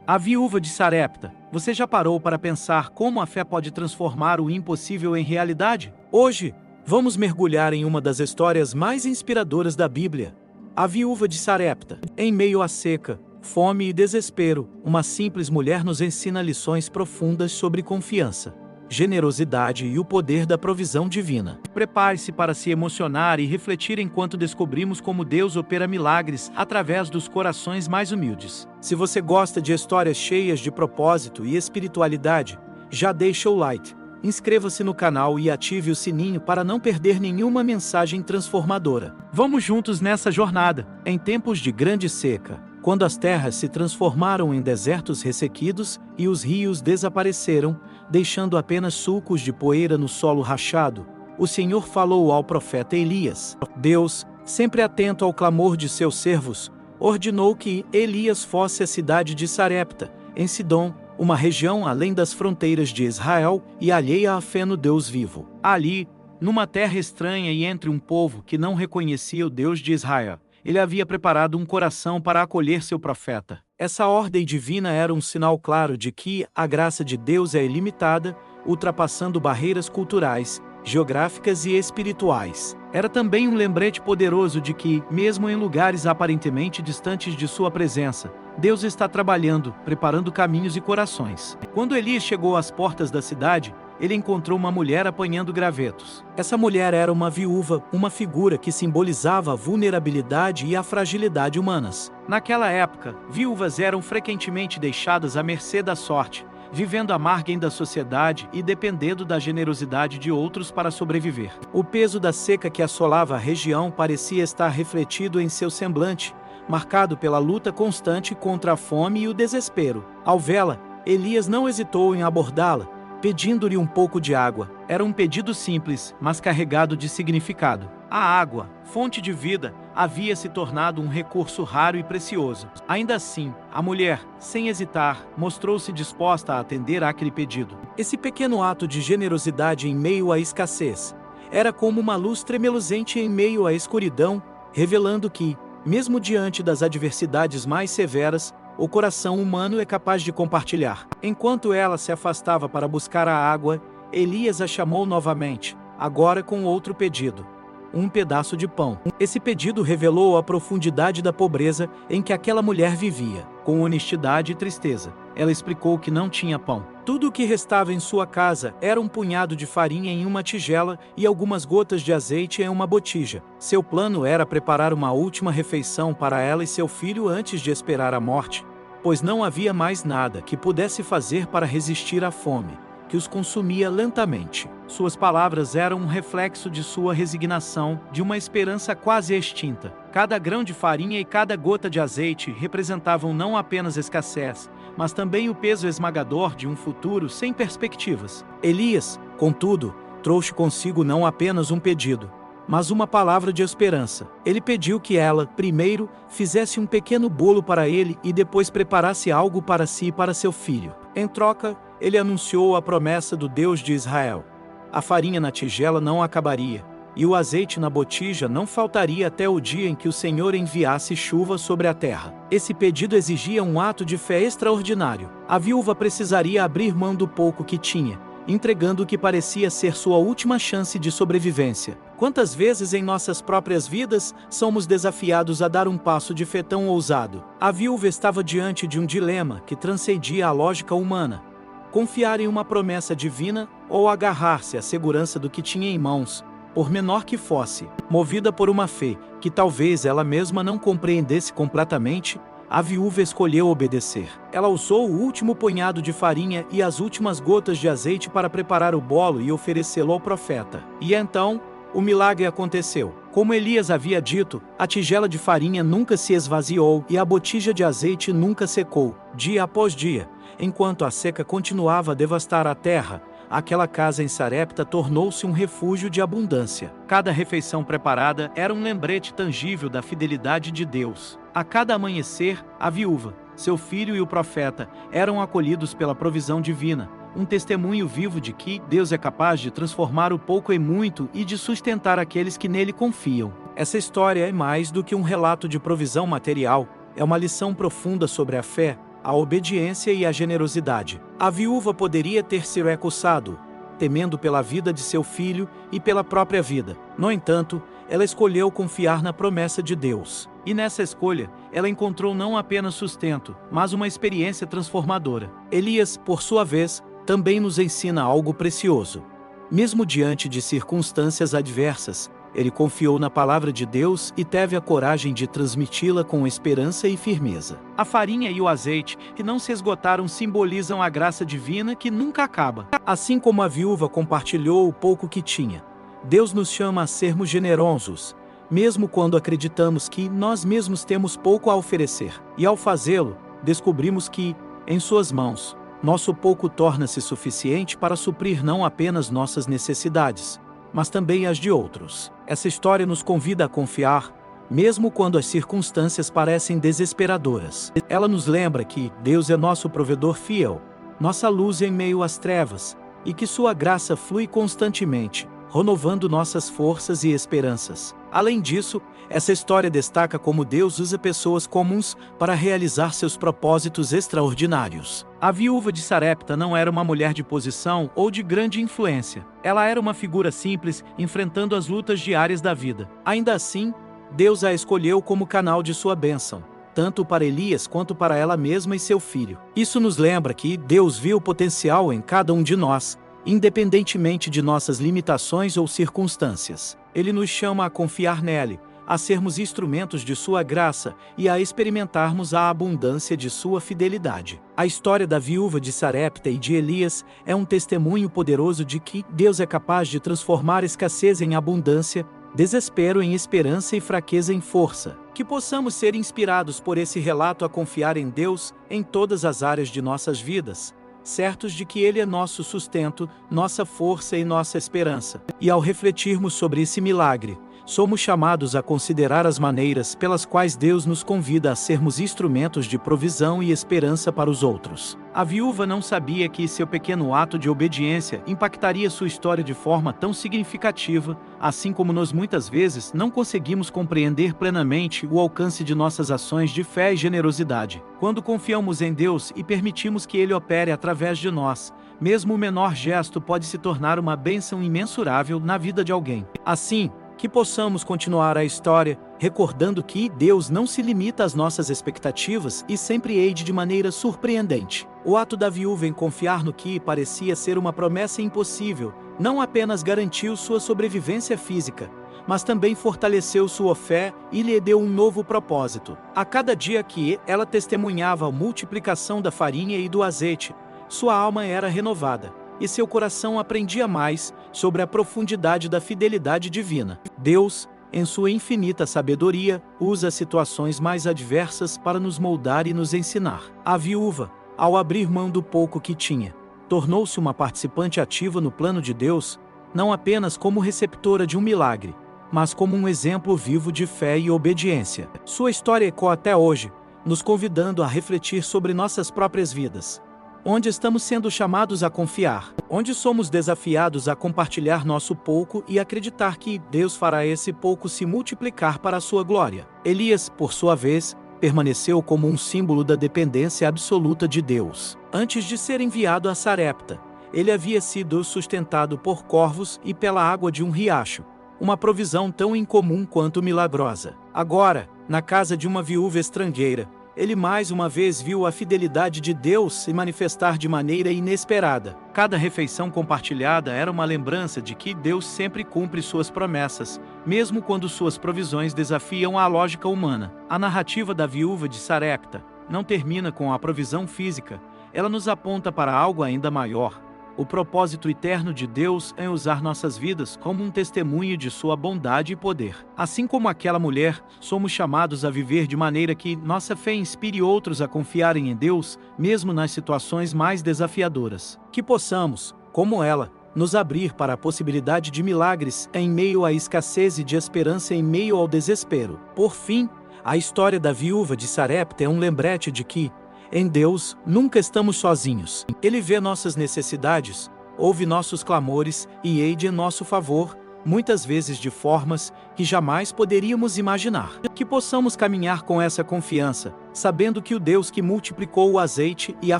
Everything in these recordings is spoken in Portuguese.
A viúva de Sarepta. Você já parou para pensar como a fé pode transformar o impossível em realidade? Hoje, vamos mergulhar em uma das histórias mais inspiradoras da Bíblia. A viúva de Sarepta. Em meio à seca, fome e desespero, uma simples mulher nos ensina lições profundas sobre confiança, generosidade e o poder da provisão divina. Prepare-se para se emocionar e refletir enquanto descobrimos como Deus opera milagres através dos corações mais humildes. Se você gosta de histórias cheias de propósito e espiritualidade, já deixa o like, inscreva-se no canal e ative o sininho para não perder nenhuma mensagem transformadora. Vamos juntos nessa jornada. Em tempos de grande seca, quando as terras se transformaram em desertos ressequidos e os rios desapareceram, deixando apenas sulcos de poeira no solo rachado, o Senhor falou ao profeta Elias. Deus, sempre atento ao clamor de seus servos, ordenou que Elias fosse à cidade de Sarepta, em Sidom, uma região além das fronteiras de Israel e alheia à fé no Deus vivo. Ali, numa terra estranha e entre um povo que não reconhecia o Deus de Israel, ele havia preparado um coração para acolher seu profeta. Essa ordem divina era um sinal claro de que a graça de Deus é ilimitada, ultrapassando barreiras culturais, geográficas e espirituais. Era também um lembrete poderoso de que, mesmo em lugares aparentemente distantes de sua presença, Deus está trabalhando, preparando caminhos e corações. Quando Elias chegou às portas da cidade, ele encontrou uma mulher apanhando gravetos. Essa mulher era uma viúva, uma figura que simbolizava a vulnerabilidade e a fragilidade humanas. Naquela época, viúvas eram frequentemente deixadas à mercê da sorte, vivendo à margem da sociedade e dependendo da generosidade de outros para sobreviver. O peso da seca que assolava a região parecia estar refletido em seu semblante, marcado pela luta constante contra a fome e o desespero. Ao vê-la, Elias não hesitou em abordá-la, pedindo-lhe um pouco de água. Era um pedido simples, mas carregado de significado. A água, fonte de vida, havia se tornado um recurso raro e precioso. Ainda assim, a mulher, sem hesitar, mostrou-se disposta a atender àquele pedido. Esse pequeno ato de generosidade em meio à escassez era como uma luz tremeluzente em meio à escuridão, revelando que, mesmo diante das adversidades mais severas, o coração humano é capaz de compartilhar. Enquanto ela se afastava para buscar a água, Elias a chamou novamente, agora com outro pedido: um pedaço de pão. Esse pedido revelou a profundidade da pobreza em que aquela mulher vivia. Com honestidade e tristeza, ela explicou que não tinha pão. Tudo o que restava em sua casa era um punhado de farinha em uma tigela e algumas gotas de azeite em uma botija. Seu plano era preparar uma última refeição para ela e seu filho antes de esperar a morte, pois não havia mais nada que pudesse fazer para resistir à fome, que os consumia lentamente. Suas palavras eram um reflexo de sua resignação, de uma esperança quase extinta. Cada grão de farinha e cada gota de azeite representavam não apenas escassez, mas também o peso esmagador de um futuro sem perspectivas. Elias, contudo, trouxe consigo não apenas um pedido, mas uma palavra de esperança. Ele pediu que ela, primeiro, fizesse um pequeno bolo para ele e depois preparasse algo para si e para seu filho. Em troca, ele anunciou a promessa do Deus de Israel. A farinha na tigela não acabaria, e o azeite na botija não faltaria até o dia em que o Senhor enviasse chuva sobre a terra. Esse pedido exigia um ato de fé extraordinário. A viúva precisaria abrir mão do pouco que tinha, entregando o que parecia ser sua última chance de sobrevivência. Quantas vezes em nossas próprias vidas somos desafiados a dar um passo de fé tão ousado? A viúva estava diante de um dilema que transcendia a lógica humana: confiar em uma promessa divina ou agarrar-se à segurança do que tinha em mãos, por menor que fosse. Movida por uma fé que talvez ela mesma não compreendesse completamente, a viúva escolheu obedecer. Ela usou o último punhado de farinha e as últimas gotas de azeite para preparar o bolo e oferecê-lo ao profeta. E então, o milagre aconteceu. Como Elias havia dito, a tigela de farinha nunca se esvaziou e a botija de azeite nunca secou. Dia após dia, enquanto a seca continuava a devastar a terra, aquela casa em Sarepta tornou-se um refúgio de abundância. Cada refeição preparada era um lembrete tangível da fidelidade de Deus. A cada amanhecer, a viúva, seu filho e o profeta eram acolhidos pela provisão divina, um testemunho vivo de que Deus é capaz de transformar o pouco em muito e de sustentar aqueles que nele confiam. Essa história é mais do que um relato de provisão material, é uma lição profunda sobre a fé, a obediência e a generosidade. A viúva poderia ter se recusado, temendo pela vida de seu filho e pela própria vida. No entanto, ela escolheu confiar na promessa de Deus. E nessa escolha, ela encontrou não apenas sustento, mas uma experiência transformadora. Elias, por sua vez, também nos ensina algo precioso. Mesmo diante de circunstâncias adversas, ele confiou na palavra de Deus e teve a coragem de transmiti-la com esperança e firmeza. A farinha e o azeite, que não se esgotaram, simbolizam a graça divina que nunca acaba. Assim como a viúva compartilhou o pouco que tinha, Deus nos chama a sermos generosos, mesmo quando acreditamos que nós mesmos temos pouco a oferecer. E ao fazê-lo, descobrimos que, em suas mãos, nosso pouco torna-se suficiente para suprir não apenas nossas necessidades, mas também as de outros. Essa história nos convida a confiar, mesmo quando as circunstâncias parecem desesperadoras. Ela nos lembra que Deus é nosso provedor fiel, nossa luz em meio às trevas, e que sua graça flui constantemente, renovando nossas forças e esperanças. Além disso, essa história destaca como Deus usa pessoas comuns para realizar seus propósitos extraordinários. A viúva de Sarepta não era uma mulher de posição ou de grande influência. Ela era uma figura simples, enfrentando as lutas diárias da vida. Ainda assim, Deus a escolheu como canal de sua bênção, tanto para Elias quanto para ela mesma e seu filho. Isso nos lembra que Deus viu potencial em cada um de nós, independentemente de nossas limitações ou circunstâncias. Ele nos chama a confiar nele, a sermos instrumentos de sua graça e a experimentarmos a abundância de sua fidelidade. A história da viúva de Sarepta e de Elias é um testemunho poderoso de que Deus é capaz de transformar escassez em abundância, desespero em esperança e fraqueza em força. Que possamos ser inspirados por esse relato a confiar em Deus em todas as áreas de nossas vidas, certos de que Ele é nosso sustento, nossa força e nossa esperança. E ao refletirmos sobre esse milagre, somos chamados a considerar as maneiras pelas quais Deus nos convida a sermos instrumentos de provisão e esperança para os outros. A viúva não sabia que seu pequeno ato de obediência impactaria sua história de forma tão significativa, assim como nós muitas vezes não conseguimos compreender plenamente o alcance de nossas ações de fé e generosidade. Quando confiamos em Deus e permitimos que Ele opere através de nós, mesmo o menor gesto pode se tornar uma bênção imensurável na vida de alguém. Assim, que possamos continuar a história, recordando que Deus não se limita às nossas expectativas e sempre age de maneira surpreendente. O ato da viúva em confiar no que parecia ser uma promessa impossível não apenas garantiu sua sobrevivência física, mas também fortaleceu sua fé e lhe deu um novo propósito. A cada dia que ela testemunhava a multiplicação da farinha e do azeite, sua alma era renovada, e seu coração aprendia mais sobre a profundidade da fidelidade divina. Deus, em sua infinita sabedoria, usa situações mais adversas para nos moldar e nos ensinar. A viúva, ao abrir mão do pouco que tinha, tornou-se uma participante ativa no plano de Deus, não apenas como receptora de um milagre, mas como um exemplo vivo de fé e obediência. Sua história ecoa até hoje, nos convidando a refletir sobre nossas próprias vidas. Onde estamos sendo chamados a confiar? Onde somos desafiados a compartilhar nosso pouco e acreditar que Deus fará esse pouco se multiplicar para a sua glória? Elias, por sua vez, permaneceu como um símbolo da dependência absoluta de Deus. Antes de ser enviado a Sarepta, ele havia sido sustentado por corvos e pela água de um riacho, uma provisão tão incomum quanto milagrosa. Agora, na casa de uma viúva estrangeira, ele mais uma vez viu a fidelidade de Deus se manifestar de maneira inesperada. Cada refeição compartilhada era uma lembrança de que Deus sempre cumpre suas promessas, mesmo quando suas provisões desafiam a lógica humana. A narrativa da viúva de Sarepta não termina com a provisão física, ela nos aponta para algo ainda maior. O propósito eterno de Deus em usar nossas vidas como um testemunho de sua bondade e poder. Assim como aquela mulher, somos chamados a viver de maneira que nossa fé inspire outros a confiarem em Deus, mesmo nas situações mais desafiadoras. Que possamos, como ela, nos abrir para a possibilidade de milagres em meio à escassez e de esperança em meio ao desespero. Por fim, a história da viúva de Sarepta é um lembrete de que, em Deus, nunca estamos sozinhos. Ele vê nossas necessidades, ouve nossos clamores e age em nosso favor, muitas vezes de formas que jamais poderíamos imaginar. Que possamos caminhar com essa confiança, sabendo que o Deus que multiplicou o azeite e a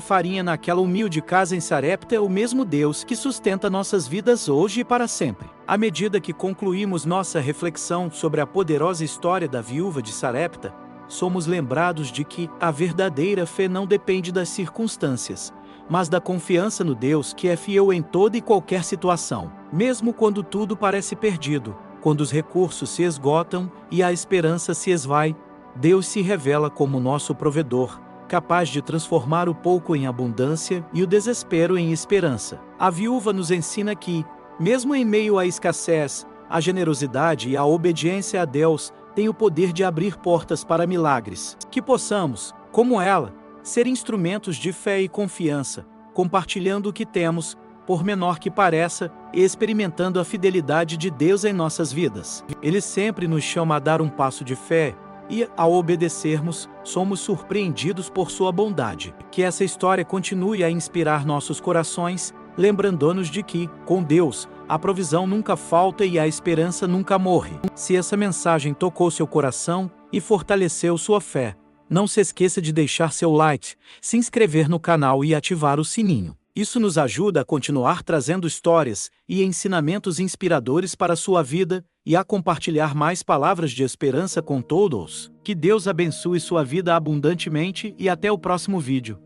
farinha naquela humilde casa em Sarepta é o mesmo Deus que sustenta nossas vidas hoje e para sempre. À medida que concluímos nossa reflexão sobre a poderosa história da viúva de Sarepta, somos lembrados de que a verdadeira fé não depende das circunstâncias, mas da confiança no Deus que é fiel em toda e qualquer situação. Mesmo quando tudo parece perdido, quando os recursos se esgotam e a esperança se esvai, Deus se revela como nosso provedor, capaz de transformar o pouco em abundância e o desespero em esperança. A viúva nos ensina que, mesmo em meio à escassez, a generosidade e a obediência a Deus têm o poder de abrir portas para milagres. Que possamos, como ela, ser instrumentos de fé e confiança, compartilhando o que temos, por menor que pareça, e experimentando a fidelidade de Deus em nossas vidas. Ele sempre nos chama a dar um passo de fé, e, ao obedecermos, somos surpreendidos por sua bondade. Que essa história continue a inspirar nossos corações, lembrando-nos de que, com Deus, a provisão nunca falta e a esperança nunca morre. Se essa mensagem tocou seu coração e fortaleceu sua fé, não se esqueça de deixar seu like, se inscrever no canal e ativar o sininho. Isso nos ajuda a continuar trazendo histórias e ensinamentos inspiradores para a sua vida e a compartilhar mais palavras de esperança com todos. Que Deus abençoe sua vida abundantemente e até o próximo vídeo.